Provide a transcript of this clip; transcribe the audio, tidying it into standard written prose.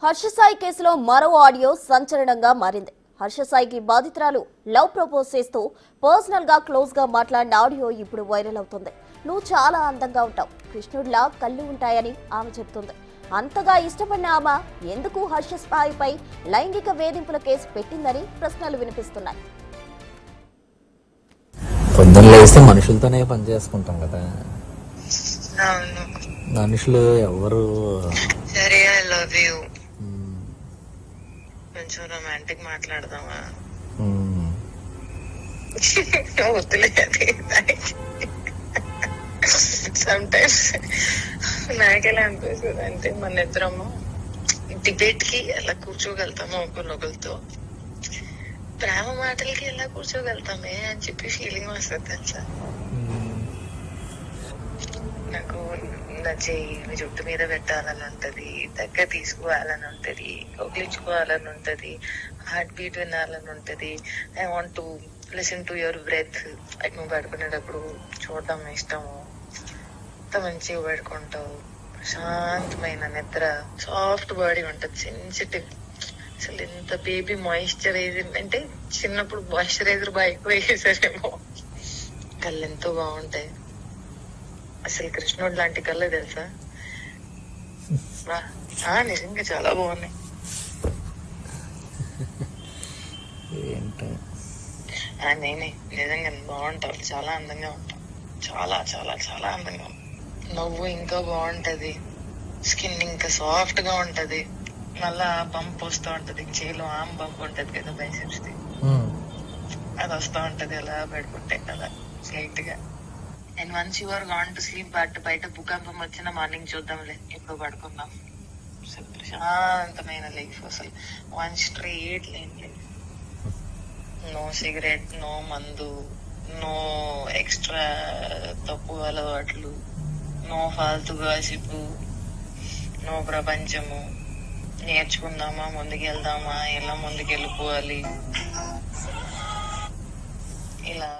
హర్షసాయి కేసులో మరో ఆడియో సంచలనంగా మారింది. హర్షసాయికి బాధితురాలు లవ్ ప్రపోజ్ చేస్తూ పర్సనల్ గా క్లోజ్ గా మాట్లాడిన ఆడియో ఇప్పుడు వైరల్ అవుతుంది. నువ్వు చాలా అందంగా ఉంటావు, కృష్ణుడిలా కళ్ళు ఉంటాయని ఆమె చెబుతుంది. అంతగా ఇష్టపడిన ఆమె ఎందుకు హర్షసాయిపై లైంగిక వేధింపుల కేసు పెట్టిందని ప్రశ్నలు వినిపిస్తున్నాయి. పొద్దున్న లేస్తే మనుషులతోనే పని చేసుకుంటాం కదా, మనుషులు ఎవరు సరే ఐ లవ్ యూ కొంచెం రొమాంటిక్ మాట్లాడదామా? వద్దులే అది. సమ్ టైమ్స్ నాకెలా అనిపిస్తుంది అంటే మన ఇద్దరము డిబేట్ కి ఎలా కూర్చోగలుగుతామో ఒకరినొకరితో, ప్రేమ మాటలకి ఎలా కూర్చోగలుగుతామే అని చెప్పి ఫీలింగ్ వస్తుంది తెలుసా. నాకు నా చెయ్యి జుట్టు మీద పెట్టాలని ఉంటది, దగ్గర తీసుకోవాలని ఉంటది, కౌగిలించుకోవాలని ఉంటది, హార్ట్ బీట్ వినాలని ఉంటది. I want to listen to your breath. నువ్వు పడుకునేటప్పుడు చూడడం ఇష్టము. అంత మంచిగా పడుకుంటావు, ప్రశాంతమైన నిద్ర, సాఫ్ట్ బాడీ ఉంటది, సెన్సిటివ్. అసలు ఎంత బేబీ మాయిశ్చరైజర్ అంటే చిన్నప్పుడు మాయిశ్చరైజర్ బాగా ఎక్కువ వేసేసారేమో. కళ్ళు ఎంతో బాగుంటాయి. అసలు కృష్ణుడు లాంటి కళ్ళే తెలుసా. నిజంగా చాలా బాగున్నాయి. నేనే నిజంగా బాగుంటావు, చాలా అందంగా ఉంటావు, చాలా చాలా చాలా అందంగా ఉంటావు. నవ్వు ఇంకా బాగుంటది, స్కిన్ ఇంకా సాఫ్ట్ గా ఉంటది, మళ్ళా బంప్ వస్తూ ఉంటది, చేలో ఆమ్ బంప్ ఉంటది కదా బైసెప్స్ ది, అది వస్తూ ఉంటది అలా పడుకుంటే కదా స్లైట్ గా. And once your gone to sleep, బయట భూకంపం వచ్చిన మార్నింగ్ చూద్దాంలే, ఎప్పుడు పడుకుందాం. అసలు ప్రశాంతమైన లైఫ్, అసలు one straight line life. No cigarette, no మందు, నో ఎక్స్ట్రా తప్పు అలవాట్లు, నో ఫాల్తు గాసిపు, నో ప్రపంచము. నేర్చుకుందామా, ముందుకెళ్దామా, ఎలా ముందుకెళ్ళిపోవాలి ఇలా